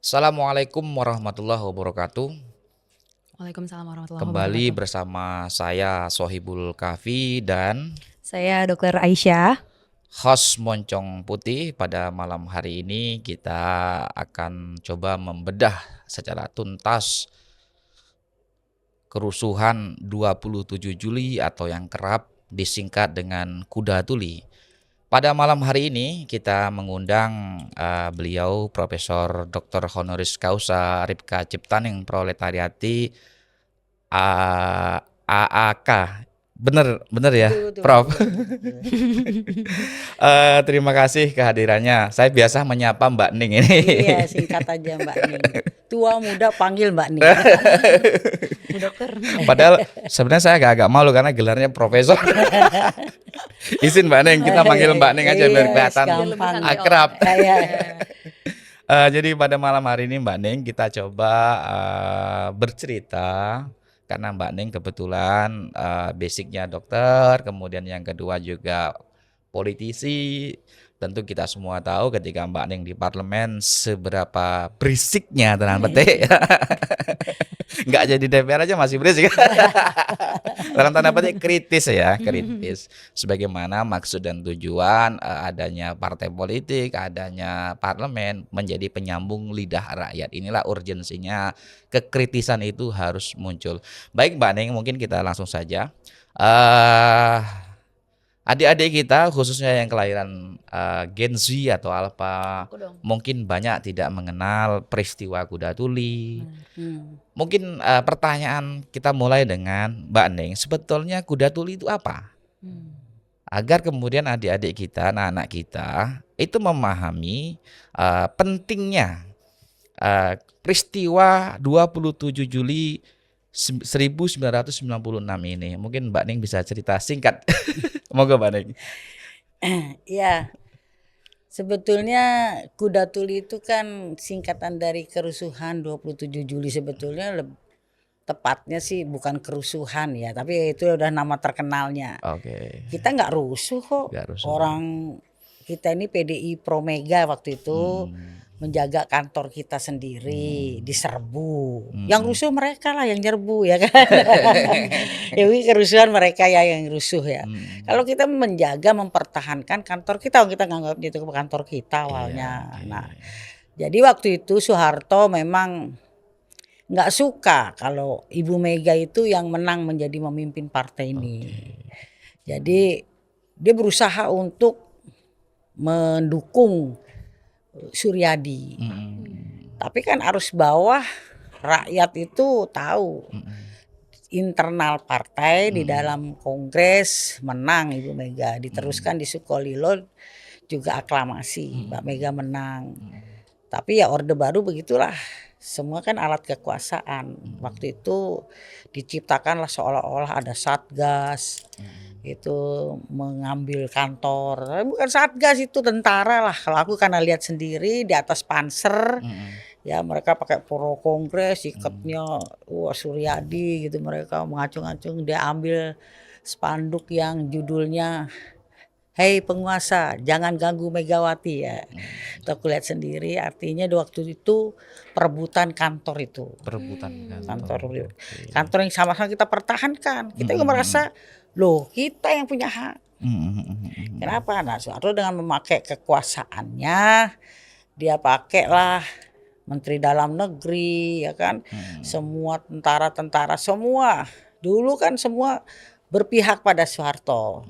Assalamualaikum warahmatullahi wabarakatuh. Waalaikumsalam warahmatullahi Kembali wabarakatuh. bersama saya Sohibul Kahfi dan Saya Dokter Aisyah. host Moncong Putih. Pada malam hari ini kita akan coba membedah secara tuntas kerusuhan 27 Juli atau yang kerap disingkat dengan Kuda Tuli. Pada malam hari ini kita mengundang beliau Profesor Dr. Honoris Causa Ripka Ciptaning Proletariati AAK. Bener bener ya, Betul, betul, Prof. betul, betul. Terima kasih kehadirannya. Saya biasa menyapa Mbak Ning ini. Iya, singkat aja Mbak Ning. Tua muda panggil Mbak Ning. Bu Dokter. Padahal sebenarnya saya agak malu karena gelarnya profesor. Izin Mbak Ning, kita panggil Mbak Ning aja biar Iya, kelihatan gampang. akrab. Iya. Jadi pada malam hari ini Mbak Ning kita coba bercerita karena Mbak Ning kebetulan basicnya dokter, kemudian yang kedua juga politisi. Tentu kita semua tahu ketika Mbak Ning di parlemen seberapa berisiknya tenan petik. Nggak jadi DPR aja masih berisik. Dalam tanda petik kritis ya, kritis. Sebagaimana maksud dan tujuan adanya partai politik, adanya parlemen menjadi penyambung lidah rakyat. Inilah urgensinya, kekritisan itu harus muncul. Baik Mbak Ning, mungkin kita langsung saja. Adik-adik kita khususnya yang kelahiran Gen Z atau Alpha mungkin banyak tidak mengenal peristiwa Kuda Tuli. Mungkin pertanyaan kita mulai dengan Mbak Ning, sebetulnya Kuda Tuli itu apa? Agar kemudian adik-adik kita, anak-anak kita itu memahami pentingnya peristiwa 27 Juli 1996 ini. Mungkin Mbak Ning bisa cerita singkat. Moga Mbak Ning. Iya. Sebetulnya Kuda Tuli itu kan singkatan dari kerusuhan 27 Juli sebetulnya tepatnya sih bukan kerusuhan ya, tapi itu udah nama terkenalnya. Oke. Kita nggak rusuh kok. Nggak rusuh. Orang kita ini PDI Pro Mega waktu itu menjaga kantor kita sendiri diserbu. Yang rusuh mereka lah yang nyerbu ya kan. Jadi kerusuhan mereka ya yang rusuh ya. Kalau kita menjaga mempertahankan kantor kita nganggap itu kantor kita awalnya. Nah, jadi waktu itu Soeharto memang nggak suka kalau Ibu Mega itu yang menang menjadi memimpin partai ini. Jadi dia berusaha untuk mendukung Suryadi. Tapi kan arus bawah rakyat itu tahu internal partai di dalam kongres menang Ibu Mega, diteruskan di Sukolilo juga aklamasi Mbak Mega menang. Tapi ya Orde Baru begitulah, semua kan alat kekuasaan. Waktu itu diciptakanlah seolah-olah ada satgas itu mengambil kantor. Tapi bukan satgas, itu tentara lah. Kalau aku karena lihat sendiri di atas panser, ya mereka pakai pro kongres, ikatnya wah Suryadi gitu, mereka mengacung-acung. Dia ambil spanduk yang judulnya Hei penguasa, jangan ganggu Megawati ya. Itu aku lihat sendiri, artinya di waktu itu perebutan kantor itu. Perebutan Kantor yang sama-sama kita pertahankan. Kita juga merasa, loh kita yang punya hak. Kenapa? Nah Soeharto dengan memakai kekuasaannya, dia pakailah Menteri Dalam Negeri, ya kan, semua tentara-tentara semua. Dulu kan semua berpihak pada Soeharto.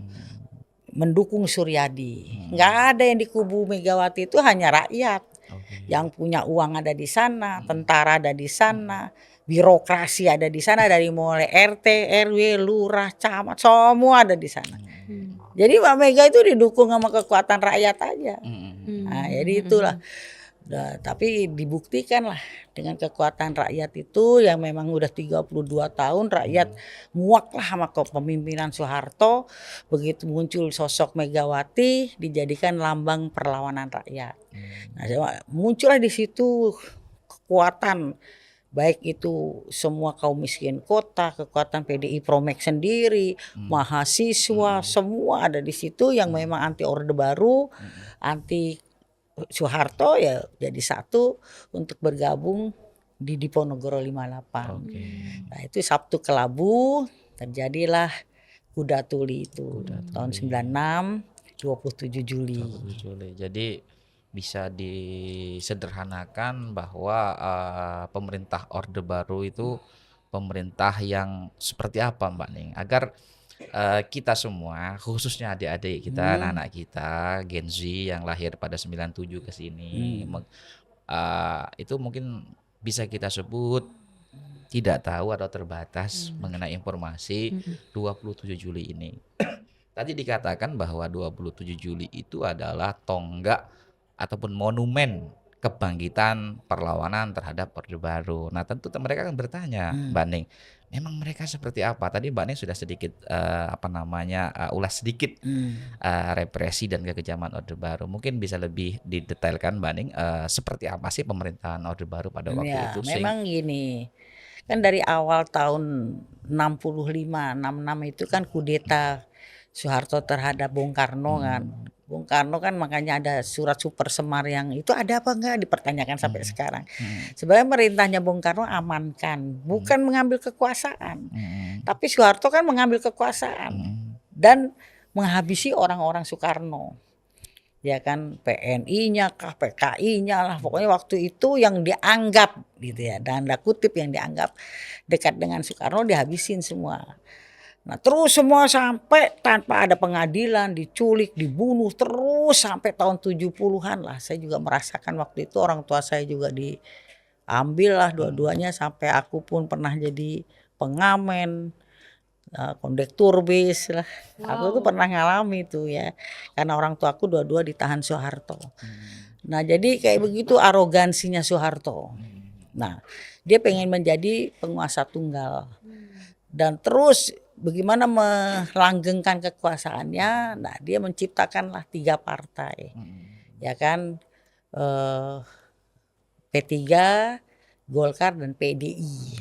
Mendukung Suryadi. Nggak ada yang di kubu Megawati, itu hanya rakyat. Yang punya uang ada di sana, tentara ada di sana, birokrasi ada di sana, dari mulai RT, RW, lurah, camat, semua ada di sana. Jadi Mbak Mega itu didukung sama kekuatan rakyat aja. Nah, jadi itulah. Nah, tapi dibuktikan lah dengan kekuatan rakyat itu yang memang udah 32 tahun rakyat muak lah sama kepemimpinan Soeharto. Begitu muncul sosok Megawati dijadikan lambang perlawanan rakyat. Nah, muncullah di situ kekuatan, baik itu semua kaum miskin kota, kekuatan PDI Promek sendiri, mahasiswa, semua ada di situ yang memang anti Orde Baru, anti Soeharto ya jadi satu untuk bergabung di Diponegoro 58. Oke. Nah itu Sabtu Kelabu terjadilah Kuda Tuli itu Kuda tahun Tuli. 96 27 Juli. 27 Juli. Jadi bisa disederhanakan bahwa pemerintah Orde Baru itu pemerintah yang seperti apa Mbak Ning, agar kita semua, khususnya adik-adik kita, anak-anak kita, Gen Z yang lahir pada 97 ke sini, itu mungkin bisa kita sebut tidak tahu atau terbatas mengenai informasi 27 Juli ini. Tadi dikatakan bahwa 27 Juli itu adalah tonggak ataupun monumen kebangkitan perlawanan terhadap Orde Baru. Nah tentu mereka akan bertanya, Mbak Ning, memang mereka seperti apa? Tadi Mbak Ning sudah sedikit ulas sedikit represi dan kekejaman Orde Baru. Mungkin bisa lebih didetailkan Mbak Ning, seperti apa sih pemerintahan Orde Baru pada waktu Ya, itu? memang gini. Kan dari awal tahun 65, 66 itu kan kudeta Soeharto terhadap Bung Karno kan. Bung Karno kan makanya ada surat Super Semar yang itu ada apa enggak dipertanyakan sampai sekarang. Sebenarnya perintahnya Bung Karno amankan, bukan mengambil kekuasaan. Tapi Soeharto kan mengambil kekuasaan dan menghabisi orang-orang Soekarno. Ya kan PNI-nya kah, PKI-nya lah, pokoknya waktu itu yang dianggap gitu ya, dan kutip yang dianggap dekat dengan Soekarno dihabisin semua. Nah terus semua sampai tanpa ada pengadilan, diculik, dibunuh terus sampai tahun 70-an lah. Saya juga merasakan waktu itu orang tua saya juga diambil lah dua-duanya, sampai aku pun pernah jadi pengamen, kondektur bis lah. Aku tuh pernah ngalami tuh ya, karena orang tua aku dua-dua ditahan Soeharto. Nah jadi kayak begitu arogansinya Soeharto. Nah dia pengen menjadi penguasa tunggal dan terus bagaimana melanggengkan kekuasaannya. Nah dia menciptakanlah 3 partai, ya kan, P3, Golkar dan PDI.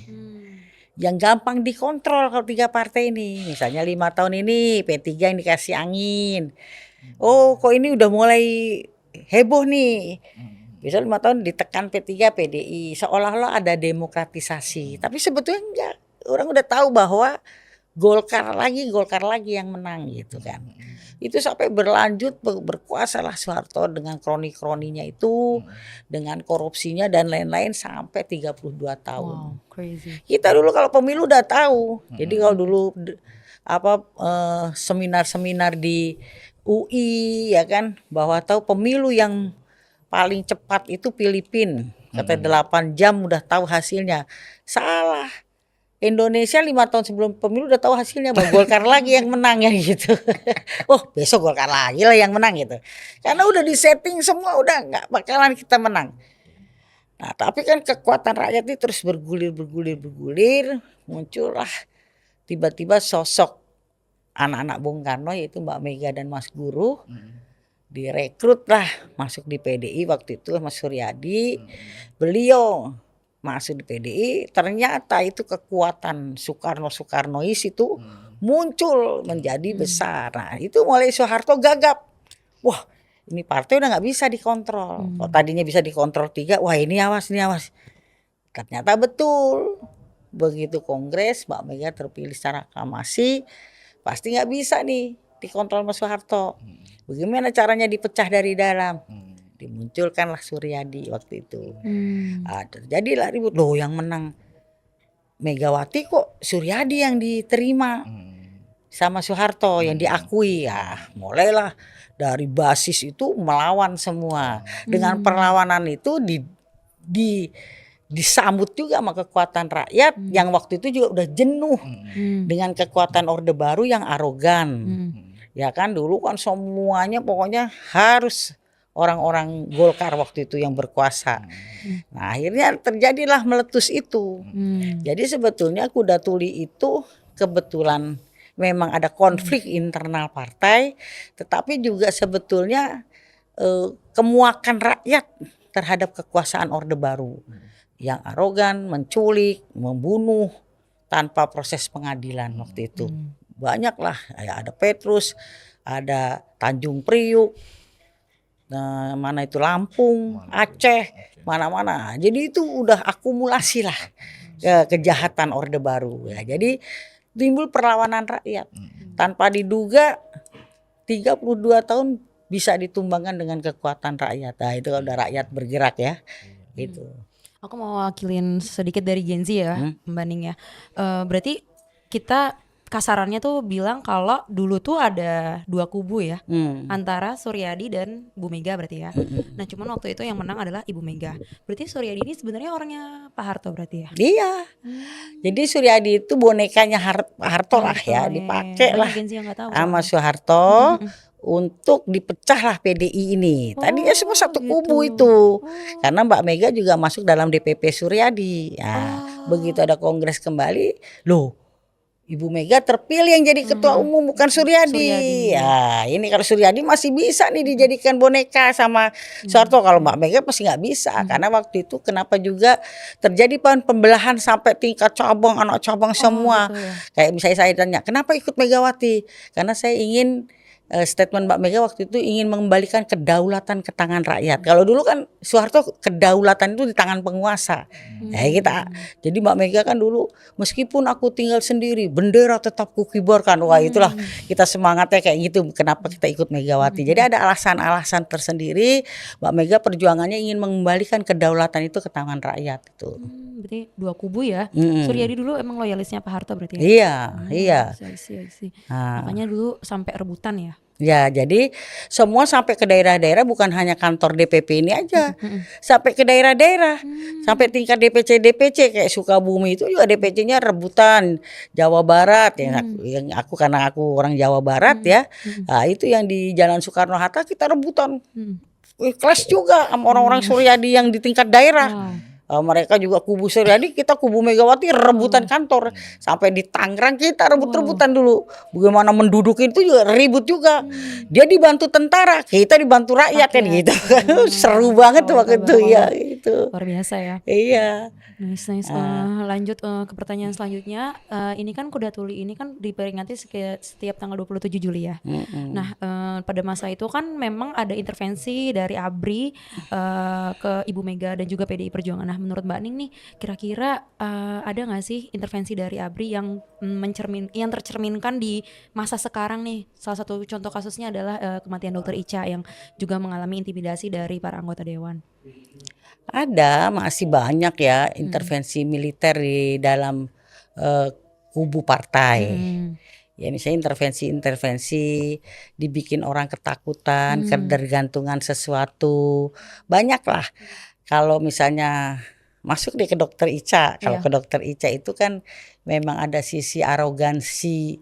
Yang gampang dikontrol kalau 3 partai ini. Misalnya 5 tahun ini P3 yang dikasih angin. Oh kok ini udah mulai heboh nih. Bisa 5 tahun ditekan P3 PDI. Seolah-olah ada demokratisasi. Tapi sebetulnya enggak. Orang udah tahu bahwa Golkar lagi yang menang gitu kan. Itu sampai berlanjut berkuasalah Soeharto dengan kroni-kroninya itu, dengan korupsinya dan lain-lain sampai 32 tahun. Wow, crazy. Kita dulu kalau pemilu udah tahu. Jadi kalau dulu seminar-seminar di UI ya kan, bahwa tahu pemilu yang paling cepat itu Filipina. Kata 8 jam udah tahu hasilnya. Salah. Indonesia 5 tahun sebelum pemilu udah tahu hasilnya, bahwa Golkar lagi yang menang ya gitu. Oh besok Golkar lagi lah yang menang gitu. Karena udah disetting semua, udah nggak bakalan kita menang. Nah tapi kan kekuatan rakyat ini terus bergulir, muncullah tiba-tiba sosok anak-anak Bung Karno yaitu Mbak Mega dan Mas Guru. Direkrut lah masuk di PDI waktu itu Mas Suryadi. Beliau masuk di PDI, ternyata itu kekuatan Soekarnois itu muncul menjadi besar. Nah itu mulai Soeharto gagap. Wah ini partai udah nggak bisa dikontrol. Kalau tadinya bisa dikontrol 3, wah ini awas. Ternyata betul. Begitu kongres Mbak Mega terpilih secara aklamasi, pasti nggak bisa nih dikontrol Mas Soeharto. Bagaimana caranya dipecah dari dalam? Dimunculkanlah Suryadi waktu itu. Terjadilah ribut. Loh yang menang Megawati kok Suryadi yang diterima sama Soeharto yang diakui. Ya mulailah dari basis itu melawan semua. Dengan perlawanan itu disambut juga sama kekuatan rakyat yang waktu itu juga udah jenuh dengan kekuatan Orde Baru yang arogan. Ya kan dulu kan semuanya pokoknya harus orang-orang Golkar waktu itu yang berkuasa. Nah akhirnya terjadilah meletus itu. Jadi sebetulnya Kuda Tuli itu kebetulan memang ada konflik internal partai, tetapi juga sebetulnya kemuakan rakyat terhadap kekuasaan Orde Baru yang arogan, menculik, membunuh tanpa proses pengadilan waktu itu. Banyaklah, ada Petrus, ada Tanjung Priuk. mana itu Lampung, Aceh, mana-mana. Jadi itu udah akumulasi lah kejahatan Orde Baru ya. Jadi timbul perlawanan rakyat tanpa diduga 32 tahun bisa ditumbangkan dengan kekuatan rakyat. Nah, itu udah rakyat bergerak ya. Gitu. Aku mau wakilin sedikit dari Gen Z ya, Mbak Ning ya. Berarti kita kasarannya tuh bilang kalau dulu tuh ada dua kubu ya, antara Suryadi dan Bu Mega berarti ya. Nah cuman waktu itu yang menang adalah Ibu Mega. Berarti Suryadi ini sebenarnya orangnya Pak Harto berarti ya? Iya. Jadi Suryadi itu bonekanya Harto lah ya, dipakai lah Gen Z yang nggak tahu sama soalnya. Soeharto untuk dipecahlah PDI ini. Tadinya semua satu kubu gitu. itu. Karena Mbak Mega juga masuk dalam DPP Suryadi. Nah, begitu ada kongres kembali, loh Ibu Mega terpilih yang jadi ketua umum bukan Suryadi. Ya, ini kalau Suryadi masih bisa nih dijadikan boneka sama Soeharto. Kalau Mbak Mega pasti nggak bisa. Karena waktu itu kenapa juga terjadi pembelahan sampai tingkat cabang, anak cabang semua. Gitu ya. Kayak misalnya saya tanya, kenapa ikut Megawati? Karena saya ingin statement Mbak Mega waktu itu ingin mengembalikan kedaulatan ke tangan rakyat. Kalau dulu kan Soeharto kedaulatan itu di tangan penguasa. Jadi Mbak Mega kan dulu meskipun aku tinggal sendiri, bendera tetap kukibarkan. Wah, itulah kita semangatnya kayak gitu. Kenapa kita ikut Megawati? Jadi ada alasan-alasan tersendiri. Mbak Mega perjuangannya ingin mengembalikan kedaulatan itu ke tangan rakyat itu. Berarti dua kubu ya. Suryadi dulu emang loyalisnya Pak Harto berarti ya? Iya. I see. Nah. Makanya dulu sampai rebutan ya. Ya, jadi semua sampai ke daerah-daerah, bukan hanya kantor DPP ini aja. Sampai ke daerah-daerah. Sampai tingkat DPC kayak Sukabumi itu juga DPC-nya rebutan. Jawa Barat yang aku karena aku orang Jawa Barat ya. Nah, itu yang di Jalan Soekarno Hatta kita rebutan. Kelas juga sama orang-orang Suryadi yang di tingkat daerah. Mereka juga kubu Suryadi, kita kubu Megawati rebutan kantor. Sampai di Tangerang kita rebut-rebutan dulu. Bagaimana mendudukin itu juga ribut juga. Dia dibantu tentara, kita dibantu rakyat kan gitu. Seru banget tuh waktu itu ya itu. Luar biasa ya. Iya. Nice. Lanjut ke pertanyaan selanjutnya. Ini kan Kuda Tuli ini kan diperingati setiap tanggal 27 Juli ya. Nah, pada masa itu kan memang ada intervensi dari ABRI ke Ibu Mega dan juga PDI Perjuangan. Nah, menurut Mbak Ning nih, kira-kira ada nggak sih intervensi dari ABRI yang yang tercerminkan di masa sekarang nih? Salah satu contoh kasusnya adalah kematian Dokter Ica yang juga mengalami intimidasi dari para anggota dewan. Ada, masih banyak ya intervensi militer di dalam kubu partai. Ya misalnya intervensi dibikin orang ketakutan, ketergantungan sesuatu, banyak lah. Kalau misalnya masuk deh ke Dokter Ica, kalau ke Dokter Ica itu kan memang ada sisi arogansi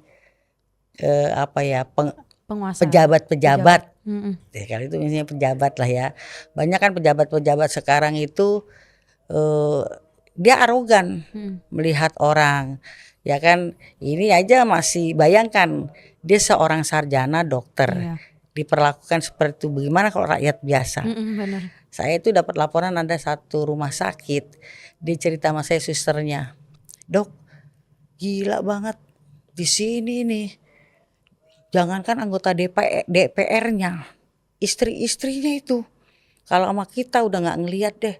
Penguasa. pejabat-pejabat. Ya, kalau itu misalnya pejabat lah ya. Banyak kan pejabat-pejabat sekarang itu dia arogan melihat orang. Ya kan, ini aja masih bayangkan dia seorang sarjana dokter diperlakukan seperti itu. Bagaimana kalau rakyat biasa? Benar. Saya itu dapat laporan ada satu rumah sakit, dia cerita sama saya susternya, dok, gila banget di sini nih. Jangankan anggota DPR-nya, istri-istrinya itu kalau sama kita udah nggak ngelihat deh,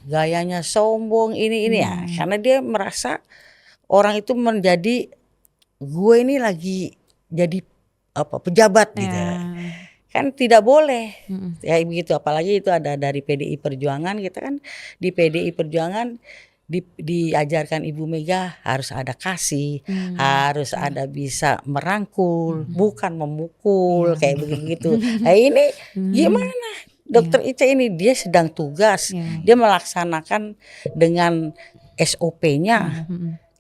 gayanya sombong ini ya, karena dia merasa orang itu menjadi gue ini lagi jadi pejabat gitu. Kan tidak boleh ya begitu, apalagi itu ada dari PDI Perjuangan. Kita kan di PDI Perjuangan diajarkan Ibu Mega harus ada kasih, harus ada bisa merangkul, bukan memukul kayak begitu. Nah ini gimana Dokter Ica ini, dia sedang tugas, dia melaksanakan dengan SOP-nya.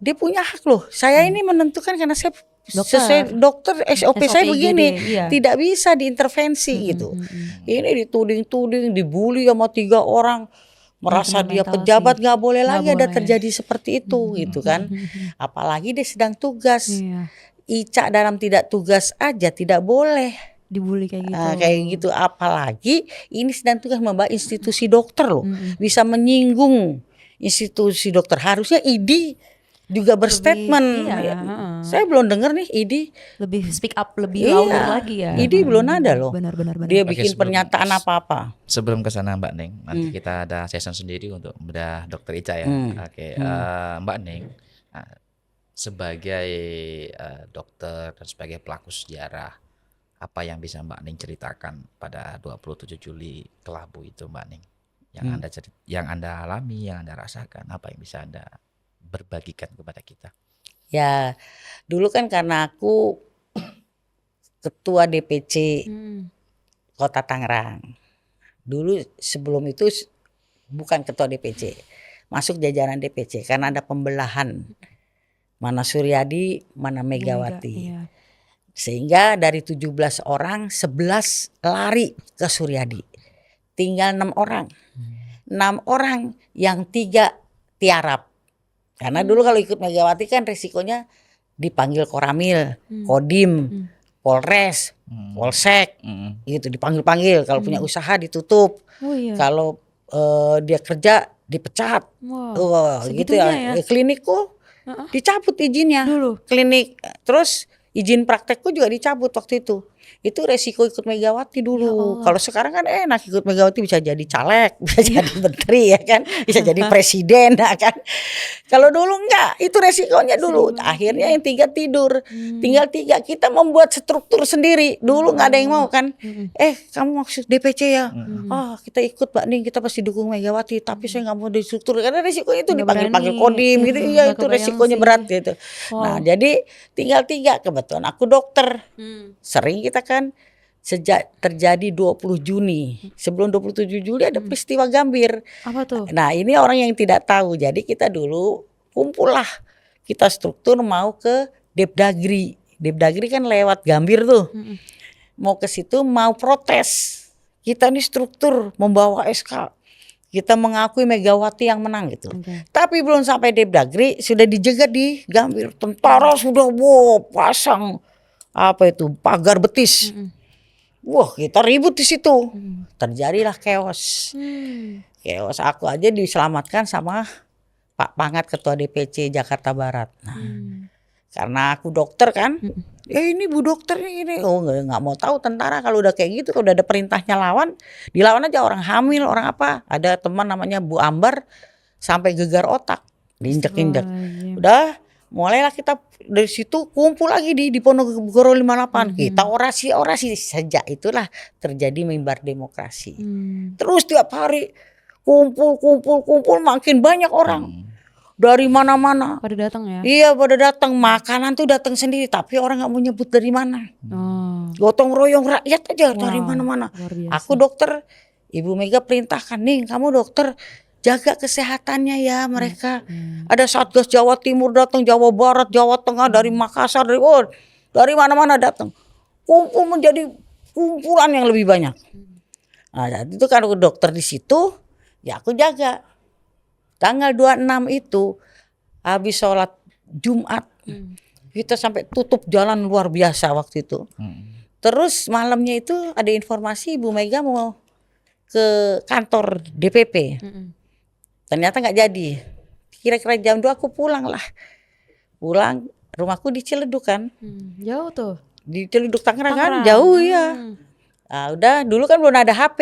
Dia punya hak loh. Saya ini menentukan karena saya sesuai dokter SOP saya begini, tidak bisa diintervensi gitu. Ini dituding-tuding, dibully sama 3 orang, merasa dia pejabat, nggak boleh lagi ada terjadi seperti itu gitu kan. Apalagi dia sedang tugas. Ica dalam tidak tugas aja tidak boleh dibully kayak gitu. Kayak gitu, apalagi ini sedang tugas membahas institusi dokter loh. Bisa menyinggung institusi dokter. Harusnya ID juga berstatement. iya, Ya, heeh. saya belum dengar nih ID. Lebih speak up, lebih Iya, louder lagi ya. ID belum ada loh. Benar. Dia Oke, bikin pernyataan apa-apa. sebelum ke sana Mbak Neng, nanti kita ada session sendiri untuk bedah Dokter Ica ya. Oke, Mbak Neng, nah, sebagai dokter dan sebagai pelaku sejarah, apa yang bisa Mbak Neng ceritakan pada 27 Juli kelabu itu Mbak Neng? Yang Anda alami, yang Anda rasakan, apa yang bisa Anda berbagikan kepada kita? Ya, dulu kan karena aku ketua DPC Kota Tangerang. Dulu sebelum itu bukan ketua DPC, masuk jajaran DPC karena ada pembelahan mana Suryadi, mana Megawati. Iya. Sehingga dari 17 orang 11 lari ke Suryadi. Tinggal 6 orang. 6 orang yang 3 tiarap. Karena dulu kalau ikut Megawati kan resikonya dipanggil Koramil, Kodim, Polres, Polsek, gitu dipanggil-panggil. Kalau punya usaha ditutup. Oh iya. Kalau dia kerja dipecat. Wow, Gitu segitunya ya. Klinikku dicabut izinnya. Dulu. Klinik terus izin praktekku juga dicabut waktu itu. Itu resiko ikut Megawati Ya dulu. Allah. Kalau sekarang kan enak ikut Megawati bisa jadi caleg, bisa jadi menteri ya kan, bisa jadi presiden ya kan. Kalau dulu enggak, itu resikonya dulu. Akhirnya yang 3 tidur, tinggal 3 kita membuat struktur sendiri. Dulu nggak ada yang mau kan. Kamu maksud DPC ya? Kita ikut Mbak Ning, kita pasti dukung Megawati. Tapi saya nggak mau di struktur karena resikonya itu Nggak dipanggil-panggil berani. Kodim gitu. Iya, Iya nggak itu kebayang resikonya sih. berat gitu. Wow. Nah jadi tinggal 3 kebetulan aku dokter. Sering kita kan sejak terjadi 20 Juni. Sebelum 27 Juli ada peristiwa Gambir. Apa tuh? Nah ini orang yang tidak tahu. Jadi kita dulu kumpul lah. Kita struktur mau ke Depdagri. Depdagri kan lewat Gambir tuh. Mau ke situ mau protes. Kita ini struktur membawa SK. Kita mengakui Megawati yang menang gitu. Tapi belum sampai Depdagri sudah dijegat di Gambir. Tentara sudah pasang apa itu pagar betis. Wah kita ribut di situ. Terjadilah chaos. Chaos aku aja diselamatkan sama Pak Pangat ketua DPC Jakarta Barat. Nah, karena aku dokter kan. Ini Bu dokter ini. Nggak mau tahu tentara kalau udah kayak gitu. Kalau udah ada perintahnya lawan. Dilawan aja orang hamil orang apa. Ada teman namanya Bu Ambar. Sampai gegar otak. Diinjek-injek. Udah mulailah kita dari situ kumpul lagi di Ponorogo 58. Kita orasi sejak itulah terjadi mimbar demokrasi. Terus tiap hari kumpul makin banyak orang dari mana-mana. Pada datang ya. Iya pada datang, makanan tuh datang sendiri tapi orang nggak mau nyebut dari mana. Gotong royong rakyat aja dari mana-mana. Aku dokter, Ibu Mega perintahkan nih kamu dokter. Jaga kesehatannya ya mereka. Ada Satgas Jawa Timur datang, Jawa Barat, Jawa Tengah, dari Makassar, dari mana-mana datang. Kumpul menjadi kumpulan yang lebih banyak. Nah, itu kan aku dokter di situ, ya aku jaga. Tanggal 26 itu habis sholat Jumat, kita sampai tutup jalan luar biasa waktu itu. Terus malamnya itu ada informasi Ibu Mega mau ke kantor DPP. Ternyata nggak jadi. Kira-kira jam 2 aku pulang lah. Pulang, rumahku di Ciledug kan. Jauh tuh. Di Ciledug Tangerang kan, jauh ya. Nah, udah dulu kan belum ada HP.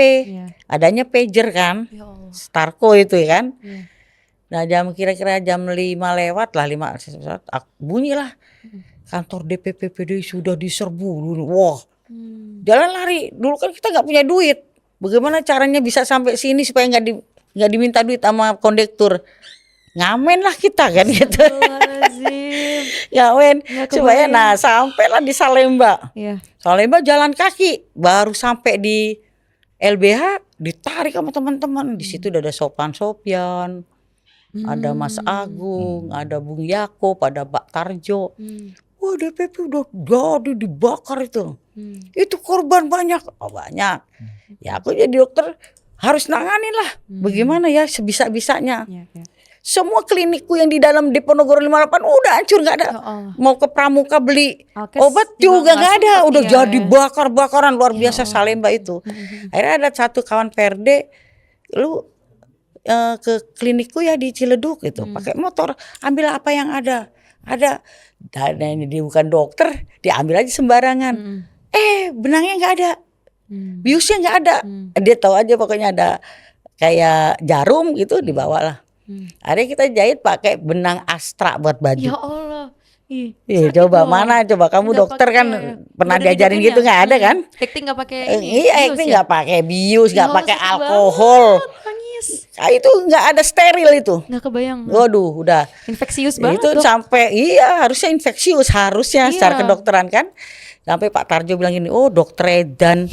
Adanya pager kan. Starco itu ya kan. Nah kira-kira jam 5 lewat lah, 5 bunyilah. Kantor DPP PDI sudah diserbu dulu. Wah, jalan lari. Dulu kan kita nggak punya duit. Bagaimana caranya bisa sampai sini supaya nggak diminta duit sama kondektur? Ngamen lah kita kan gitu. Ngamen supaya sampailah di Salemba. Salemba jalan kaki, baru sampai di LBH ditarik sama teman-teman. Di situ udah ada Sopan Sopyan, ada Mas Agung, ada Bung Yakob, ada Pak Tarjo. Wah DPP udah jadi dibakar itu. Itu korban banyak. Banyak. Ya aku jadi dokter harus nanganin lah. Bagaimana ya sebisa-bisanya. Semua klinikku yang di dalam Ponorogo 58 udah hancur nggak ada. Mau ke Pramuka beli obat juga nggak ada. Udah jadi bakar-bakaran luar biasa Salemba itu. Akhirnya ada satu kawan PRD, lu ke klinikku ya di Ciledug gitu, pakai motor, ambil apa yang ada. Dan dia bukan dokter, diambil aja sembarangan. Benangnya nggak ada, biusnya nggak ada. Dia tahu aja pokoknya ada kayak jarum gitu, dibawalah. Akhirnya kita jahit pakai benang Astra buat baju. Ya Allah. Coba dong. mana coba kamu Nggak dokter kan pakai- pernah nggak ada diajarin dibikin gitu, ya? nggak ada kan? Hektik nggak pakai ini. Iya, bius ini ya? nggak pakai bius, nggak Ya Allah, pakai sakit alkohol. banget, nangis. Nah, itu nggak ada steril itu. Nggak kebayang. Waduh, udah. Infeksius banget Itu dok. sampai harusnya infeksius harusnya secara Iya. kedokteran kan. Sampai Pak Tarjo bilang gini, oh dokter Edan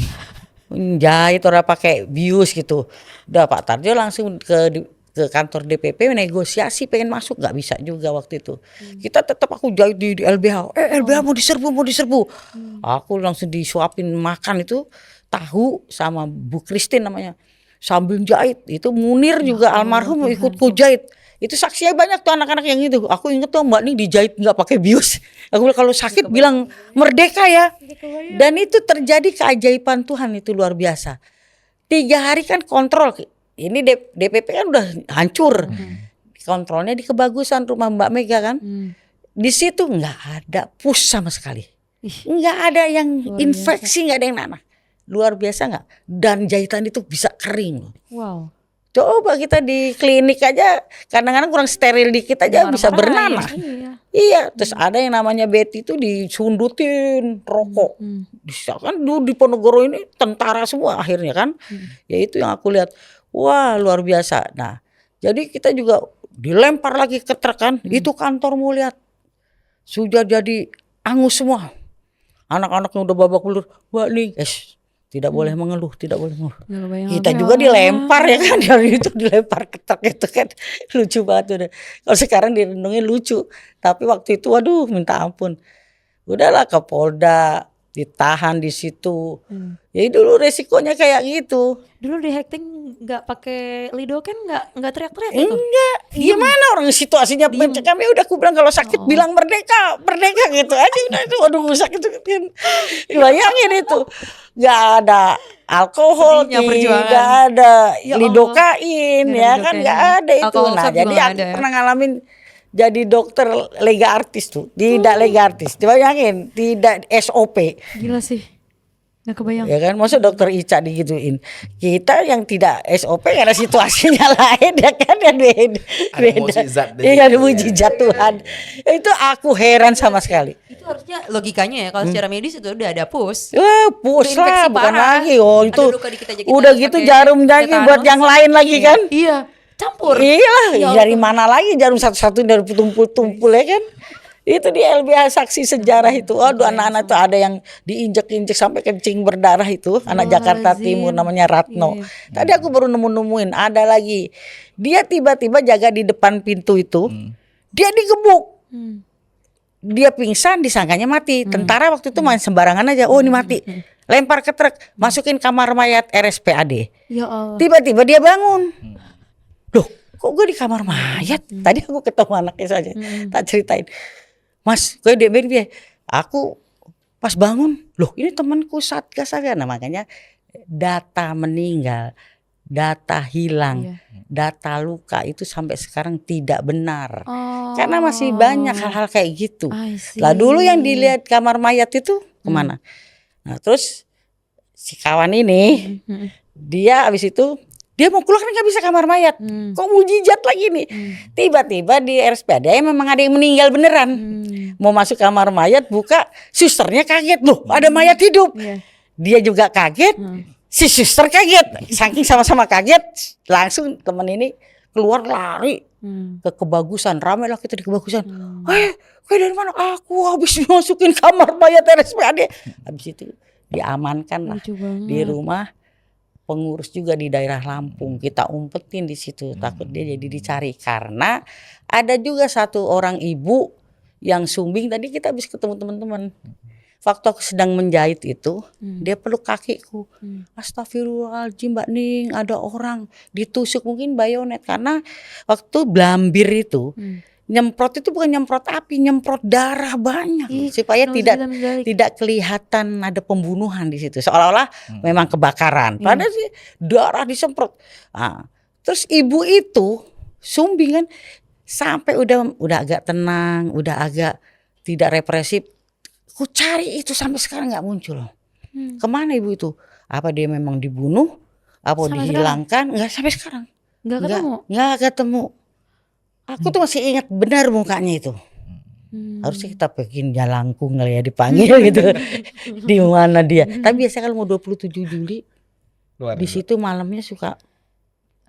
jahit orang pakai bius gitu. Udah Pak Tarjo langsung ke kantor DPP negosiasi pengen masuk, nggak bisa juga waktu itu. Kita tetap aku jahit di LBH. LBH mau diserbu. Aku langsung disuapin makan itu tahu sama Bu Christine namanya. Sambil jahit itu Munir juga almarhum ikutku jahit. Itu saksinya banyak tuh anak-anak yang itu. Aku inget tuh Mbak nih dijahit nggak pakai bius. Aku bilang kalau sakit bilang merdeka ya. Dan itu terjadi keajaiban Tuhan, itu luar biasa. 3 hari kan kontrol. Ini DPP kan udah hancur. Kontrolnya di Kebagusan rumah Mbak Mega kan. Di situ nggak ada pus sama sekali. Nggak ada yang infeksi, nggak ada yang nanah. Luar biasa nggak? Dan jahitan itu bisa kering. Wow. Coba kita di klinik aja kadang-kadang kurang steril dikit aja bisa bernanah. Iya, terus ada yang namanya Betty itu disundutin rokok. Kan dulu di Ponorogo ini tentara semua akhirnya kan. Ya itu yang aku lihat. Wah, luar biasa. Nah, jadi kita juga dilempar lagi ke truk kan. Itu kantor mau lihat. Sudah jadi angus semua. Anak-anaknya udah babak belur. Mbak nih, tidak boleh mengeluh, tidak boleh mengeluh. Kita juga dilempar ya kan, dari itu dilempar ke truk itu kan lucu banget udah. Kalau sekarang direnungin lucu, tapi waktu itu waduh minta ampun. Udahlah ke Polda, ditahan di situ. Jadi dulu resikonya kayak gitu. Dulu di hekting nggak pakai lidocaine, nggak teriak-teriak gitu. Enggak, gimana orang situasinya mencekam ya udah aku bilang kalau sakit bilang merdeka gitu aja udah itu. Waduh sakit itu kan. Bayangin itu. Nggak ada alkohol, Sedihnya perjuangan. nggak ada Ya Allah. lidokain Nggak ada ya kan lidocaine. nggak ada itu. Alkohol Nah swab juga jadi nggak aku ada ya? pernah ngalamin jadi dokter lega artis tuh, tidak lega artis. Bayangin tidak SOP. Gila sih. Nggak kebayang. Ya kan, masa dokter Ica digituin. Kita yang tidak SOP karena situasinya lain ya kan, yang beda. mukjizat di Iya, ada situ ya. mukjizat Tuhan. Itu aku heran sama sekali. Itu harusnya logikanya ya kalau secara medis itu udah ada pus. Wah, pus Udah lah, infeksi bukan parah. lagi. Oh, Ada itu luka dikit aja kita udah harus gitu pakai jarum lagi tetanus. buat yang lain lagi kan. Iya, campur. Iya, Ya dari Allah. mana lagi jarum satu-satu dari tumpul-tumpul ya kan. Itu di LBH saksi sejarah itu. Aduh anak-anak tuh ada yang diinjek-injek sampai kencing berdarah itu. Anak Jakarta Timur namanya Ratno. Tadi aku baru nemuin ada lagi. Dia tiba-tiba jaga di depan pintu itu. Dia digebuk. Dia pingsan disangkanya mati. Tentara waktu itu main sembarangan aja. Oh ini mati. Lempar ke truk. Masukin kamar mayat RSPAD. Ya Allah. Tiba-tiba dia bangun. Loh kok gue di kamar mayat? Tadi aku ketemu anaknya saja. Tak ceritain. Mas, gue diamin dia. Aku pas bangun, loh ini temanku Satgas aja. Nah makanya data meninggal, data hilang, data luka itu sampai sekarang tidak benar. Karena masih banyak hal-hal kayak gitu. Lah dulu yang dilihat kamar mayat itu kemana? Nah terus si kawan ini, dia abis itu dia mau keluar kan nggak bisa kamar mayat. Kok mujizat lagi nih. Tiba-tiba di RSPAD memang ada yang meninggal beneran. Mau masuk kamar mayat buka, susternya kaget. Loh ada mayat hidup. Dia juga kaget. Si suster kaget. Saking sama-sama kaget, langsung temen ini keluar lari ke Kebagusan. Ramai lah kita di Kebagusan. Kau dari mana? Aku habis masukin kamar mayat RSPAD. Habis itu diamankan lah di rumah. Pengurus juga di daerah Lampung kita umpetin di situ, takut dia jadi dicari karena ada juga satu orang ibu yang sumbing. Tadi kita habis ketemu teman-teman waktu aku sedang menjahit itu, dia peluk kakiku. Astagfirullahaladzim Mbak Ning, ada orang ditusuk mungkin bayonet karena waktu blambir itu nyemprot itu bukan nyemprot api, nyemprot darah banyak supaya tidak kelihatan ada pembunuhan di situ. Seolah-olah memang kebakaran. Padahal sih darah disemprot. Nah, Terus ibu itu sumbing kan, sampai udah agak tenang, udah agak tidak represif. Ku cari itu sampai sekarang nggak muncul. Kemana ibu itu? Apa dia memang dibunuh? Apa Sampai dihilangkan? Nggak, sampai sekarang. Nggak ketemu. Nggak ketemu. Aku tuh masih ingat benar mukanya itu. Harusnya kita bikin jalangkung kali ya, dipanggil gitu. Di mana dia? Tapi biasanya kalau mau 27 Juli Luar di situ malamnya suka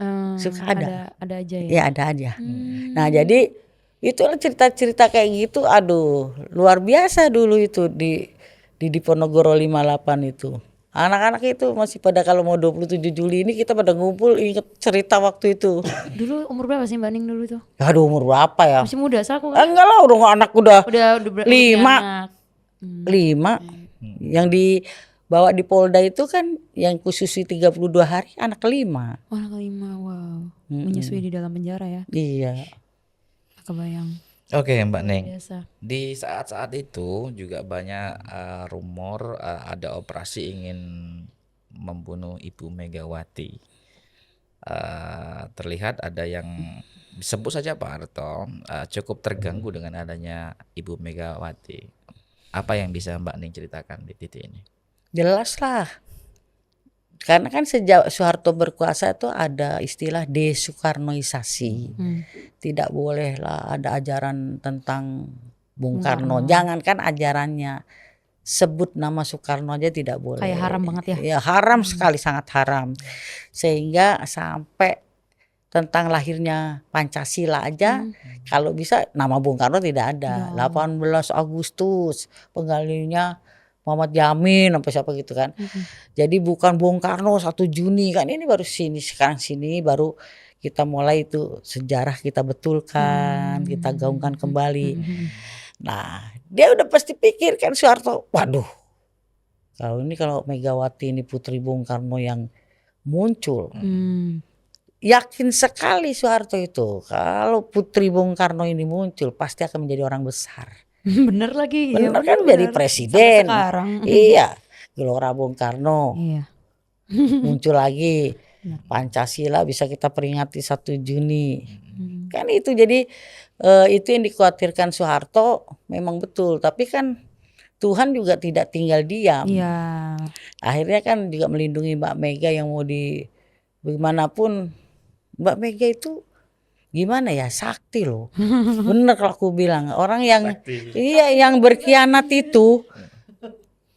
ada aja ya. ya ada aja. Nah, jadi itulah cerita-cerita kayak gitu. Aduh, luar biasa dulu itu di Diponegoro 58 itu. Anak-anak itu masih pada kalau mau 27 Juli ini kita pada ngumpul inget cerita waktu itu. Dulu umur berapa sih Mbak Ning dulu tuh? Aduh, umur berapa ya? Masih muda sih aku kan. Enggak lah, udah anak udah Udah 5. anak. 5. Yang dibawa di Polda itu kan yang khususi 32 hari anak kelima. Oh, anak kelima, wow. Menyusui di dalam penjara ya. Iya. Kebayang. Oke Mbak Neng, Biasa. di saat-saat itu juga banyak rumor ada operasi ingin membunuh Ibu Megawati. Terlihat ada yang sebut saja Pak Harto cukup terganggu dengan adanya Ibu Megawati. Apa yang bisa Mbak Ning ceritakan di titik ini? Jelas lah. Karena kan sejak Soeharto berkuasa itu ada istilah desoekarnoisasi. Tidak boleh lah ada ajaran tentang Bung Karno. Jangankan ajarannya, sebut nama Soekarno aja tidak boleh. Kayak haram banget ya. Ya haram sekali, sangat haram. Sehingga sampai tentang lahirnya Pancasila aja kalau bisa nama Bung Karno tidak ada. 18 Agustus penggalinya Muhammad Yamin sampai siapa gitu kan. Jadi bukan Bung Karno 1 Juni kan, ini baru sekarang sini baru kita mulai itu sejarah kita betulkan, kita gaungkan kembali. Nah, dia udah pasti pikir kan Soeharto, waduh. Kalau Megawati ini putri Bung Karno yang muncul. Yakin sekali Soeharto itu kalau putri Bung Karno ini muncul pasti akan menjadi orang besar. Bener lagi. Bener ya, kan jadi presiden. Sekarang. Iya, Gelora Bung Karno Iya. muncul lagi. Pancasila bisa kita peringati 1 Juni. Kan itu jadi itu yang dikhawatirkan Soeharto memang betul. Tapi kan Tuhan juga tidak tinggal diam. Iya. Akhirnya kan juga melindungi Mbak Mega yang mau di bagaimanapun Mbak Mega itu gimana ya, sakti loh. Bener kalau aku bilang orang yang iya yang berkhianat itu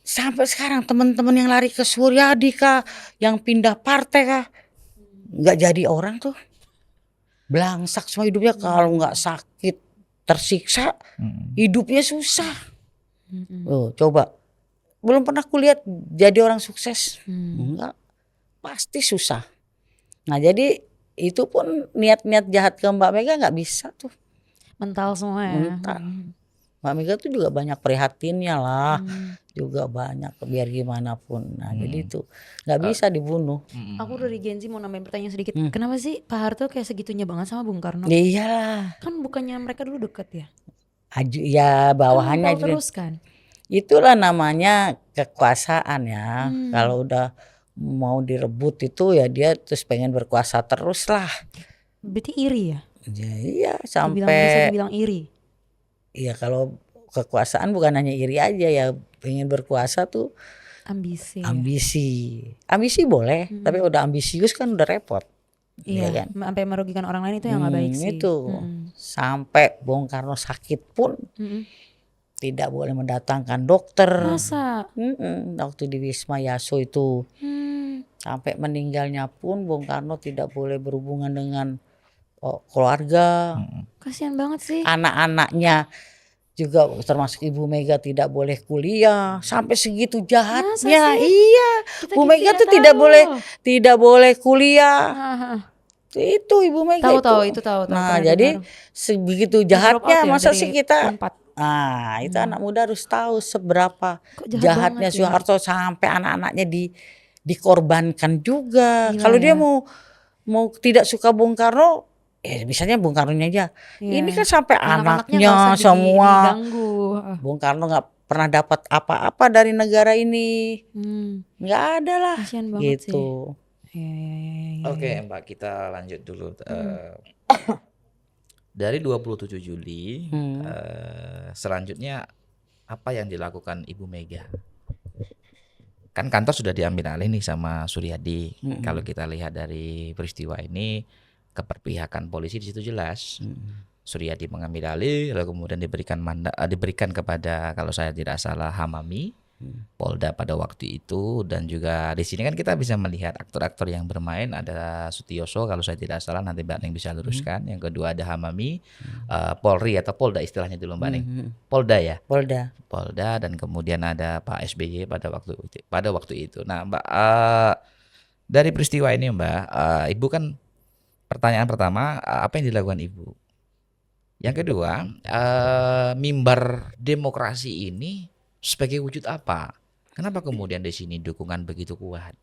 sampai sekarang teman-teman yang lari ke Suryadi kah, yang pindah partai kah, nggak jadi orang tuh, belangsak semua hidupnya. Kalau nggak sakit tersiksa hidupnya susah. Oh, coba belum pernah kulihat jadi orang sukses, enggak, pasti susah. Nah jadi itu pun niat-niat jahat ke Mbak Mega nggak bisa tuh. Mental semua ya. Mental. Mbak Mega tuh juga banyak prihatinnya lah, juga banyak biar gimana pun. Nah jadi itu nggak bisa dibunuh. Aku dari Gen Z mau nambahin pertanyaan sedikit. Kenapa sih Pak Harto kayak segitunya banget sama Bung Karno? Iyalah. Kan bukannya mereka dulu deket ya? Ya bawahannya Kan terus kan. Itulah namanya kekuasaan ya. Kalau udah mau direbut itu ya dia terus pengen berkuasa terus lah. Berarti iri ya? Ya, iya Bisa sampai dibilang iri. iya kalau kekuasaan bukan hanya iri aja ya, pengen berkuasa tuh Ambisi. ambisi boleh, tapi udah ambisius kan udah repot. Iya kan? sampai merugikan orang lain itu yang nggak baik sih. Itu sampai Bung Karno sakit pun tidak boleh mendatangkan dokter. Masa? Waktu di Wisma Yaso itu sampai meninggalnya pun Bung Karno tidak boleh berhubungan dengan keluarga. Kasihan banget sih. Anak-anaknya juga termasuk Ibu Mega tidak boleh kuliah, sampai segitu jahatnya. Iya, Bu Mega tuh tidak boleh kuliah. Itu Ibu Mega tahu. Nah, jadi sebegitu jahatnya masa sih kita. Unpad. Nah, itu anak muda harus tahu seberapa jahatnya Soeharto sampai anak-anaknya dikorbankan juga. Gila, kalau dia mau tidak suka Bung Karno, misalnya Bung Karnonya aja. Ini kan sampai anaknya semua. Bung Karno nggak pernah dapat apa-apa dari negara ini, nggak ada lah. Kasian banget gitu. Sih. Ya. Oke, Mbak, kita lanjut dulu. Dari 27 Juli, selanjutnya apa yang dilakukan Ibu Mega? Kan kantor sudah diambil alih nih sama Suryadi. Kalau kita lihat dari peristiwa ini, keberpihakan polisi di situ jelas. Suryadi mengambil alih, lalu kemudian diberikan kepada, kalau saya tidak salah, Hamami, Polda pada waktu itu. Dan juga di sini kan kita bisa melihat aktor-aktor yang bermain, ada Sutioso kalau saya tidak salah, nanti Mbak Neng bisa luruskan. Yang kedua ada Hamami, Polri atau Polda istilahnya dulu Mbak Neng. Polda ya. Polda, dan kemudian ada Pak SBY pada waktu itu. Nah, Mbak, dari peristiwa ini Mbak, Ibu kan, pertanyaan pertama, apa yang dilakukan Ibu? Yang kedua, mimbar demokrasi ini sebagai wujud apa? Kenapa kemudian di sini dukungan begitu kuat?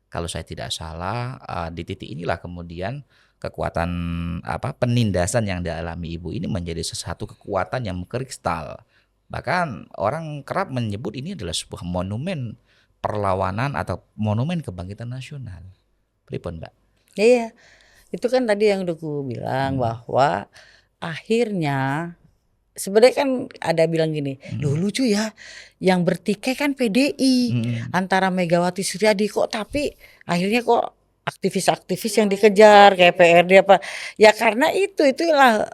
Kalau saya tidak salah, di titik inilah kemudian kekuatan penindasan yang dialami Ibu ini menjadi sesuatu kekuatan yang mengkristal. Bahkan orang kerap menyebut ini adalah sebuah monumen perlawanan atau monumen kebangkitan nasional. Pripun, Mbak? Iya, itu kan tadi yang udah gue bilang bahwa akhirnya sebenarnya kan ada bilang gini, loh lucu ya, yang bertikai kan PDI antara Megawati Suryadi kok, tapi akhirnya kok aktivis-aktivis yang dikejar kayak PRD apa ya, karena itulah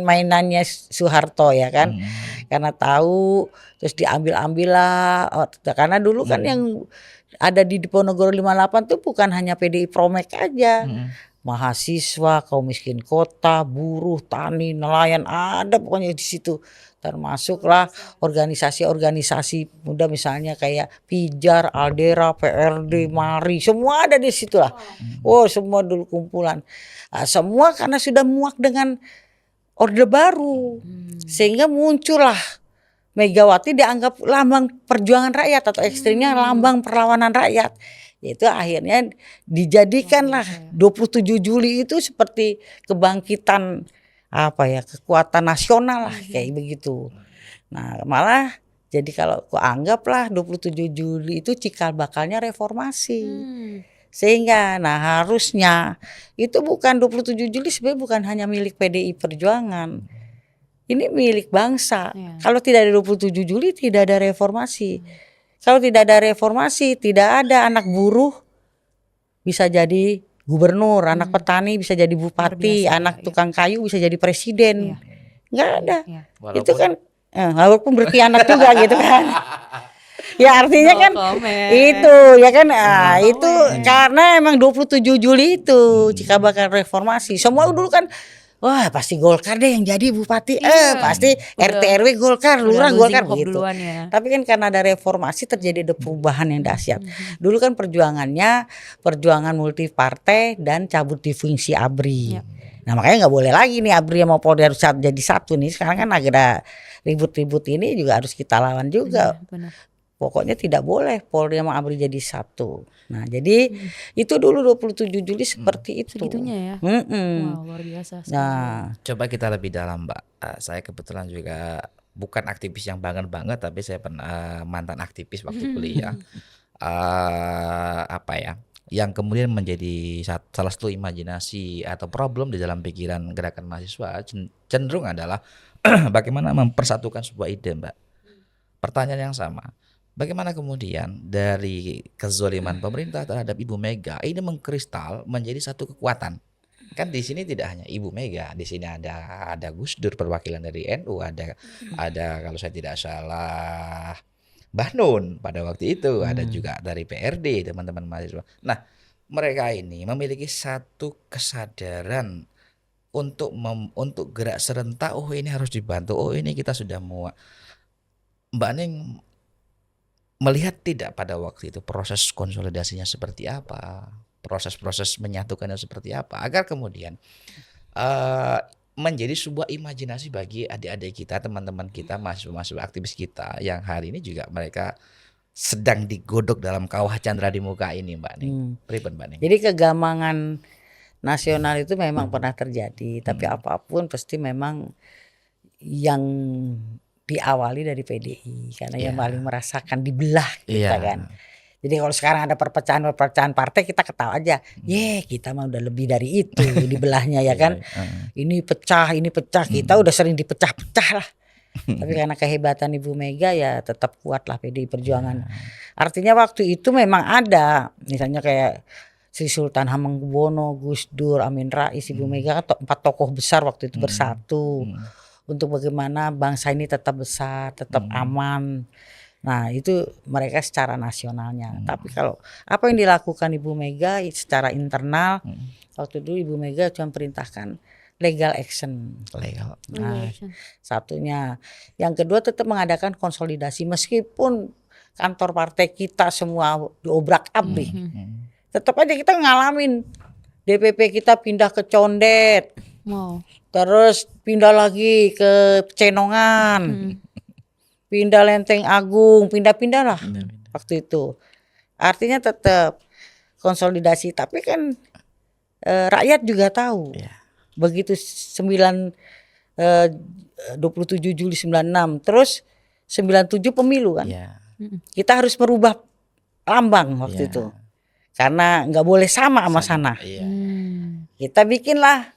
mainannya Soeharto ya kan, karena tahu terus diambil lah, karena dulu kan yang ada di Diponegoro 58 tuh bukan hanya PDI Promek aja, mahasiswa, kaum miskin kota, buruh, tani, nelayan, ada pokoknya di situ. Termasuklah organisasi-organisasi muda misalnya kayak Pijar, Aldera, PRD, Mari, semua ada di situ lah. Oh, semua dulu kumpulan. Nah, semua karena sudah muak dengan Orde Baru. Sehingga muncullah Megawati dianggap lambang perjuangan rakyat atau ekstrimnya lambang perlawanan rakyat. Itu akhirnya dijadikanlah 27 Juli itu seperti kebangkitan kekuatan nasional lah kayak begitu. Nah, malah jadi kalau aku anggaplah 27 Juli itu cikal bakalnya reformasi. Sehingga harusnya itu bukan 27 Juli sebenarnya bukan hanya milik PDI Perjuangan. Ini milik bangsa. Kalau tidak ada 27 Juli tidak ada reformasi. Kalau tidak ada reformasi, tidak ada anak buruh bisa jadi gubernur, anak petani bisa jadi bupati, anak tukang kayu bisa jadi presiden. Nggak ada. Itu kan walaupun berkhianat juga gitu kan. Ya artinya kan itu ya kan, itu karena emang 27 Juli itu cikal bakal reformasi. Semua dulu kan wah pasti Golkar deh yang jadi bupati, pasti RT RW Golkar, lurah Golkar gitu. Tapi kan karena ada reformasi terjadi ada perubahan yang dahsyat. Dulu kan perjuangan multi partai dan cabut di fungsi ABRI. Nah makanya nggak boleh lagi nih ABRI sama Polri harus jadi satu nih. Sekarang kan ada ribut-ribut ini juga harus kita lawan juga. Pokoknya tidak boleh Polri sama ABRI jadi satu. Nah jadi itu dulu 27 Juli seperti itu. Segitunya ya. Wow, luar biasa. Nah, coba kita lebih dalam Mbak. Saya kebetulan juga bukan aktivis yang banget tapi saya pernah mantan aktivis waktu kuliah. Yang kemudian menjadi salah satu imajinasi atau problem di dalam pikiran gerakan mahasiswa cenderung adalah bagaimana mempersatukan sebuah ide, Mbak. Pertanyaan yang sama. Bagaimana kemudian dari kezaliman pemerintah terhadap Ibu Mega ini mengkristal menjadi satu kekuatan? Kan di sini tidak hanya Ibu Mega, di sini ada Gus Dur perwakilan dari NU, ada kalau saya tidak salah Mbah Nun pada waktu itu, ada juga dari PRD teman-teman mahasiswa. Nah, mereka ini memiliki satu kesadaran untuk gerak serentak. Oh ini harus dibantu. Oh ini kita sudah muak. Mbak Neng melihat tidak pada waktu itu proses konsolidasinya seperti apa, proses-proses menyatukannya seperti apa, agar kemudian menjadi sebuah imajinasi bagi adik-adik kita, teman-teman kita, mahasiswa-mahasiswa aktivis kita yang hari ini juga mereka sedang digodok dalam kawah candra di muka ini, Mbak Ning. Pripun, Mbak Ning? Jadi kegamangan nasional itu memang pernah terjadi, tapi apapun pasti memang yang diawali dari PDI karena yang paling merasakan dibelah kita kan. Jadi kalau sekarang ada perpecahan partai kita ketawa aja. Kita mah udah lebih dari itu dibelahnya ya kan. Ini pecah, kita udah sering dipecah-pecah lah. Tapi karena kehebatan Ibu Mega ya tetap kuat lah PDI Perjuangan. Artinya waktu itu memang ada, misalnya kayak Sri Sultan Hamengkubuwono, Gus Dur, Amin Rais, Ibu Mega kan 4 tokoh besar waktu itu bersatu untuk bagaimana bangsa ini tetap besar, tetap aman. Nah itu mereka secara nasionalnya. Tapi kalau apa yang dilakukan Ibu Mega secara internal, waktu dulu Ibu Mega cuma perintahkan legal action. Nah, satunya. Yang kedua tetap mengadakan konsolidasi meskipun kantor partai kita semua diobrak-abrik. Tetap aja kita ngalamin DPP kita pindah ke Condet. Terus pindah lagi ke Cenongan. Pindah Lenteng Agung, pindah-pindah lah waktu itu. Artinya tetap konsolidasi, tapi kan rakyat juga tahu. Begitu 27 Juli 96, terus 97 pemilu kan. Kita harus merubah lambang waktu itu. Karena nggak boleh sama sana. Kita bikinlah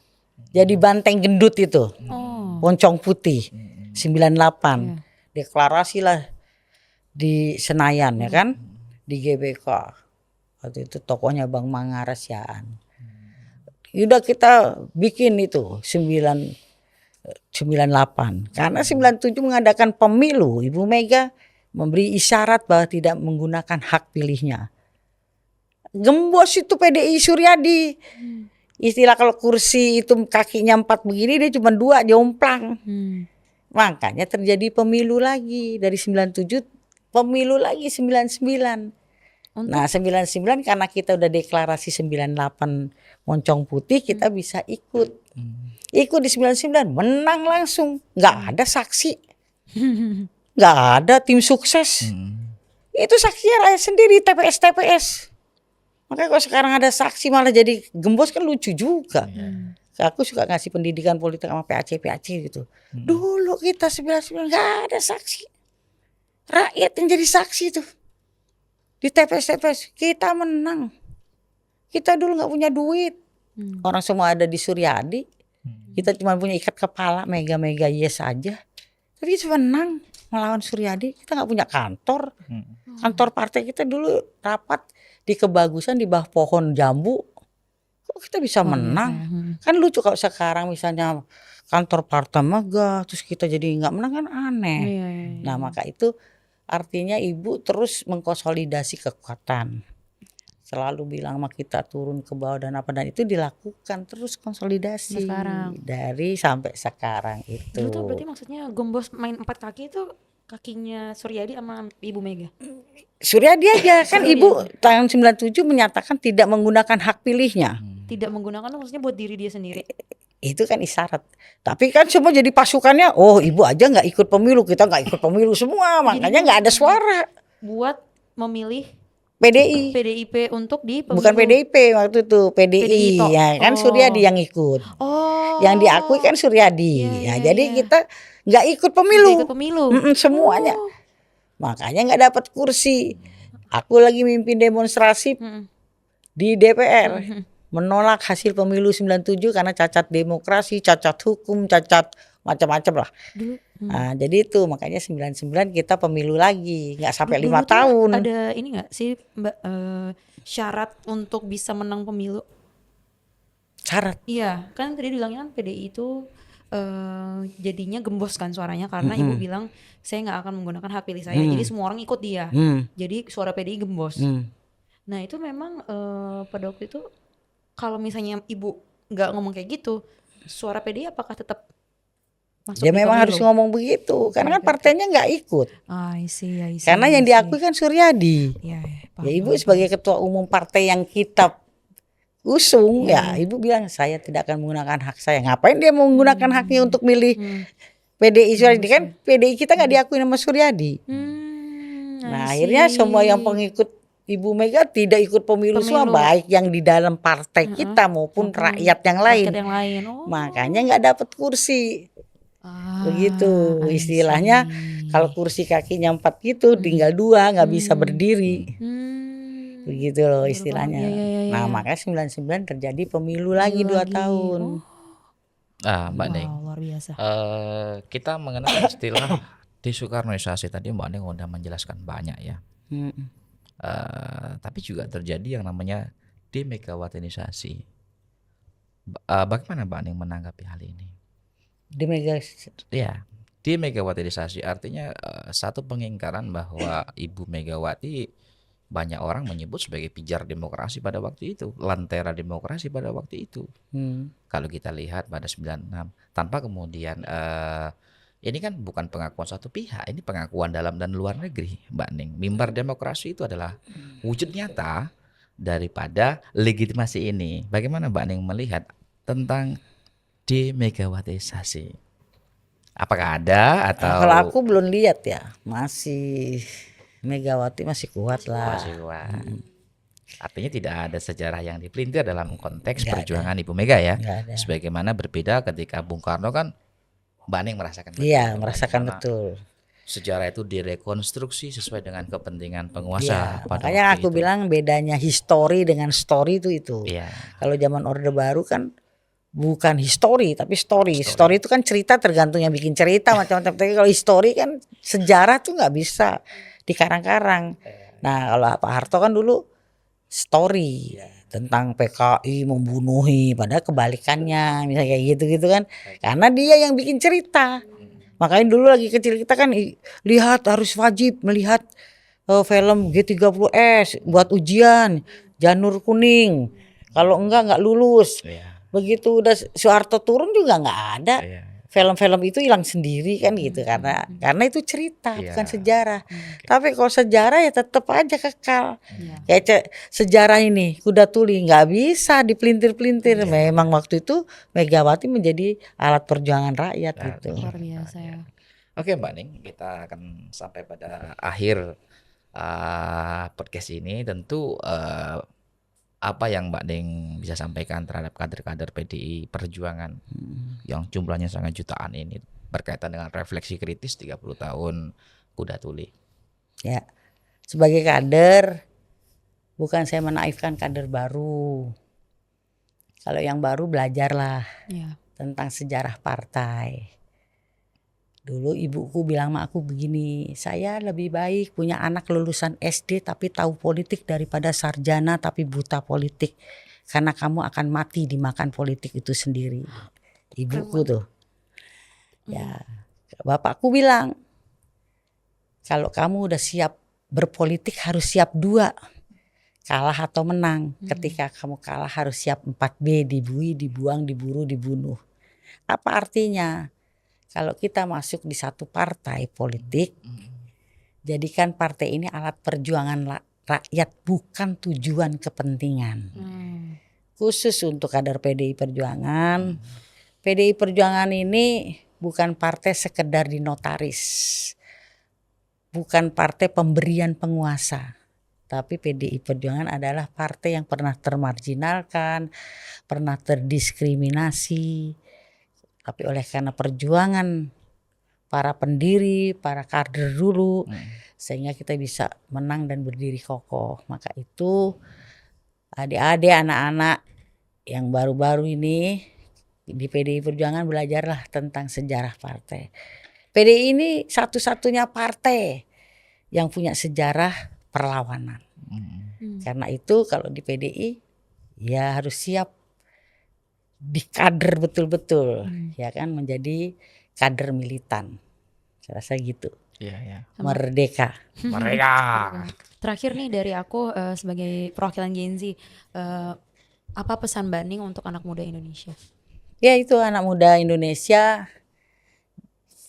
jadi banteng gendut itu. Poncong putih 98. Deklarasi lah di Senayan ya kan, di GBK. Waktu itu tokohnya Bang Mangaras Yaan. Udah kita bikin itu 98. Karena 97 mengadakan pemilu, Ibu Mega memberi isyarat bahwa tidak menggunakan hak pilihnya. Gembos itu PDI Suryadi. Istilah kalau kursi itu kakinya 4 begini, dia cuma 2 jomplang. Makanya terjadi pemilu lagi dari 97, pemilu lagi 99. Nah 99 karena kita udah deklarasi 98 moncong putih, kita bisa ikut. Ikut di 99, menang langsung. Gak ada saksi. Gak ada tim sukses. Itu saksinya rakyat sendiri, TPS. Makanya kalau sekarang ada saksi malah jadi gembos kan lucu juga. Aku suka ngasih pendidikan politik sama PAC gitu. Dulu kita 99 gak ada saksi. Rakyat yang jadi saksi tuh. Di TPS kita menang. Kita dulu gak punya duit. Orang semua ada di Suryadi. Kita cuma punya ikat kepala, mega yes aja. Tapi kita menang melawan Suryadi. Kita gak punya kantor. Kantor partai kita dulu rapat di Kebagusan di bawah pohon jambu. Kok kita bisa menang? Kan lucu kalau sekarang misalnya kantor partai megah terus kita jadi gak menang kan aneh. Nah maka itu artinya Ibu terus mengkonsolidasi kekuatan. Selalu bilang sama kita turun ke bawah dan apa, dan itu dilakukan terus konsolidasi dari sampai sekarang itu. Dulu tuh berarti maksudnya gembos main 4 kaki itu kakinya Suryadi sama Ibu Mega. Suryadi aja kan Ibu tahun 97 menyatakan tidak menggunakan hak pilihnya. Tidak menggunakan maksudnya buat diri dia sendiri. Itu kan isyarat. Tapi kan semua jadi pasukannya. Oh Ibu aja nggak ikut pemilu, kita nggak ikut pemilu semua, makanya nggak ada suara. Buat memilih PDIP untuk di pemilu. Bukan PDIP waktu itu, PDI ya kan. Suryadi yang ikut. Yang diakui kan Suryadi. Jadi kita nggak ikut pemilu. Semuanya. Makanya nggak dapat kursi. Aku lagi mimpin demonstrasi di DPR menolak hasil pemilu 97 karena cacat demokrasi, cacat hukum, cacat macam-macam lah. Nah, jadi itu makanya 99 kita pemilu lagi, nggak sampai 5 tahun. Ada ini nggak sih Mbak syarat untuk bisa menang pemilu? Syarat? Iya, kan tadi bilangnya kan PDI itu jadinya gembos kan suaranya karena Ibu bilang saya nggak akan menggunakan hak pilih saya, jadi semua orang ikut dia. Jadi suara PDI gembos. Nah itu memang pada waktu itu kalau misalnya Ibu nggak ngomong kayak gitu, suara PDI apakah tetap masuk? Dia memang harus ngomong begitu, karena kan partainya nggak ikut. I see. Karena yang diakui kan Suryadi. Ya Ibu sebagai ketua umum partai yang kita usung, ya Ibu bilang saya tidak akan menggunakan hak saya. Ngapain dia mau menggunakan haknya untuk milih PDI Suryadi? Kan PDI kita nggak diakui sama Suryadi. Nah akhirnya semua yang pengikut Ibu Mega tidak ikut pemilu semua, baik yang di dalam partai kita maupun rakyat yang lain. Makanya nggak dapat kursi. Begitu istilahnya. Kalau kursi kakinya 4 gitu tinggal 2 nggak bisa berdiri. begitu loh Bener istilahnya. banget. Iya. Nah makanya 99 terjadi pemilu lagi 2 tahun. Oh, Mbak Ning, wow, luar biasa. kita mengenal istilah desoekarnoisasi tadi Mbak Ning udah menjelaskan banyak ya. Mm. Tapi juga terjadi yang namanya demegawatinisasi. Bagaimana Mbak Ning menanggapi hal ini? Di Mega Ya, demegawatinisasi artinya satu pengingkaran bahwa Ibu Megawati banyak orang menyebut sebagai pijar demokrasi pada waktu itu, lentera demokrasi pada waktu itu. Kalau kita lihat pada 96, tanpa kemudian ini kan bukan pengakuan satu pihak, ini pengakuan dalam dan luar negeri, Mbak Ning. Mimbar demokrasi itu adalah wujud nyata daripada legitimasi ini. Bagaimana Mbak Ning melihat tentang demegawatisasi? Apakah ada atau kalau aku belum lihat ya, masih Megawati masih kuat lah. masih kuat? Artinya tidak ada sejarah yang dipelintir dalam konteks Nggak perjuangan Ibu Mega ya. Nggak ada. Sebagaimana berbeda ketika Bung Karno kan Mbak Ning merasakan betul Iya, itu, merasakan bagaimana betul. sejarah itu direkonstruksi sesuai dengan kepentingan penguasa Iya, pada makanya waktu aku itu. bilang bedanya history dengan story itu. Iya, Kalau zaman Orde Baru kan bukan history tapi story. Story itu kan cerita, tergantung yang bikin cerita macam-macam. Tapi kalau history kan sejarah tuh nggak bisa dikarang-karang. Nah kalau Pak Harto kan dulu story tentang PKI membunuhi, padahal kebalikannya misalnya kayak gitu kan, karena dia yang bikin cerita. Makanya dulu lagi kecil kita kan lihat, harus wajib melihat film G30S buat ujian, janur kuning, kalau enggak lulus. iya, Begitu udah Soeharto turun juga nggak ada. iya. Film-film itu hilang sendiri kan gitu, karena itu cerita Iya. bukan sejarah. Tapi kalau sejarah ya tetap aja kekal. Iya. Kayak sejarah ini Kuda Tuli nggak bisa dipelintir-pelintir. Memang waktu itu Megawati menjadi alat perjuangan rakyat gitu. Luar biasa ya. Oke Mbak Ning, kita akan sampai pada akhir podcast ini. Tentu apa yang Mbak Ning bisa sampaikan terhadap kader-kader PDI Perjuangan yang jumlahnya sangat jutaan ini berkaitan dengan refleksi kritis 30 tahun Kuda Tuli. Ya, sebagai kader, bukan saya menaifkan kader baru. Kalau yang baru belajarlah Iya. tentang sejarah partai. Dulu ibuku bilang sama aku begini, saya lebih baik punya anak lulusan SD tapi tahu politik daripada sarjana tapi buta politik. Karena kamu akan mati dimakan politik itu sendiri. Ibuku tuh. Ya, bapakku bilang, kalau kamu udah siap berpolitik harus siap 2. Kalah atau menang. Ketika kamu kalah harus siap 4B, dibui, dibuang, diburu, dibunuh. Apa artinya? Kalau kita masuk di satu partai politik, jadikan partai ini alat perjuangan rakyat, bukan tujuan kepentingan. Khusus untuk kader PDI Perjuangan. PDI Perjuangan ini bukan partai sekedar dinotaris. Bukan partai pemberian penguasa. Tapi PDI Perjuangan adalah partai yang pernah termarginalkan, pernah terdiskriminasi. Tapi oleh karena perjuangan para pendiri, para kader dulu, sehingga kita bisa menang dan berdiri kokoh. Maka itu adik-adik, anak-anak yang baru-baru ini di PDI Perjuangan belajarlah tentang sejarah partai. PDI ini satu-satunya partai yang punya sejarah perlawanan. Karena itu kalau di PDI ya harus siap dikader betul-betul, ya kan, menjadi kader militan. Saya rasa gitu. Iya. Merdeka. Mereka. Terakhir nih dari aku sebagai perwakilan Gen Z, apa pesan Mbak Ning untuk anak muda Indonesia? Ya itu anak muda Indonesia,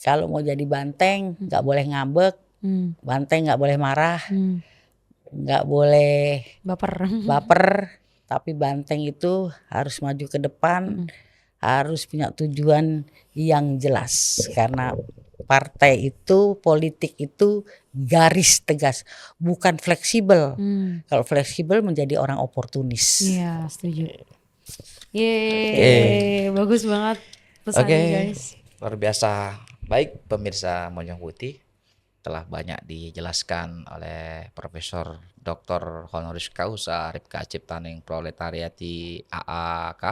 kalau mau jadi banteng nggak boleh ngambek, banteng nggak boleh marah, nggak boleh baper, tapi banteng itu harus maju ke depan, harus punya tujuan yang jelas. Karena partai itu, politik itu garis tegas, bukan fleksibel. Kalau fleksibel menjadi orang oportunis. Iya, setuju. Yeay, bagus banget pesannya guys. Luar biasa. Baik pemirsa Mojang Putih, telah banyak dijelaskan oleh Profesor Dr. Honoris Causa Ripka Ciptaning Proletariati AAK.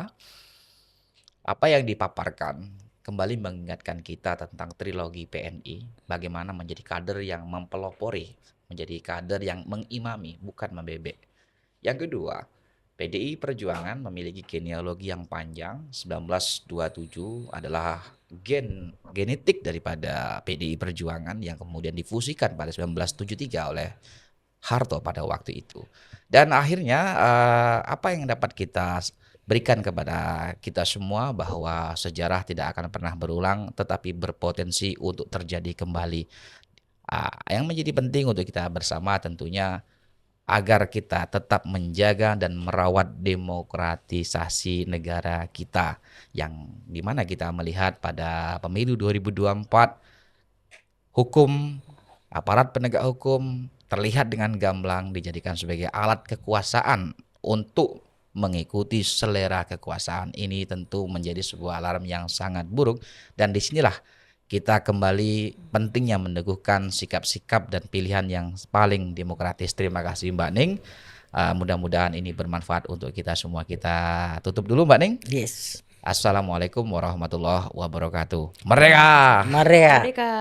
Apa yang dipaparkan kembali mengingatkan kita tentang trilogi PNI, bagaimana menjadi kader yang mempelopori, menjadi kader yang mengimami, bukan membebek. Yang kedua, PDI Perjuangan memiliki genealogi yang panjang. 1927 adalah genetik daripada PDI Perjuangan yang kemudian difusikan pada 1973 oleh Harto pada waktu itu. Dan akhirnya apa yang dapat kita berikan kepada kita semua bahwa sejarah tidak akan pernah berulang tetapi berpotensi untuk terjadi kembali. Yang menjadi penting untuk kita bersama tentunya agar kita tetap menjaga dan merawat demokratisasi negara kita, yang dimana kita melihat pada pemilu 2024 hukum, aparat penegak hukum terlihat dengan gamblang dijadikan sebagai alat kekuasaan untuk mengikuti selera kekuasaan. Ini tentu menjadi sebuah alarm yang sangat buruk, dan disinilah kita kembali pentingnya meneguhkan sikap-sikap dan pilihan yang paling demokratis. Terima kasih Mbak Ning. Mudah-mudahan ini bermanfaat untuk kita semua. Kita tutup dulu Mbak Ning. Yes. Assalamualaikum warahmatullahi wabarakatuh. Merdeka! Maria. Merdeka.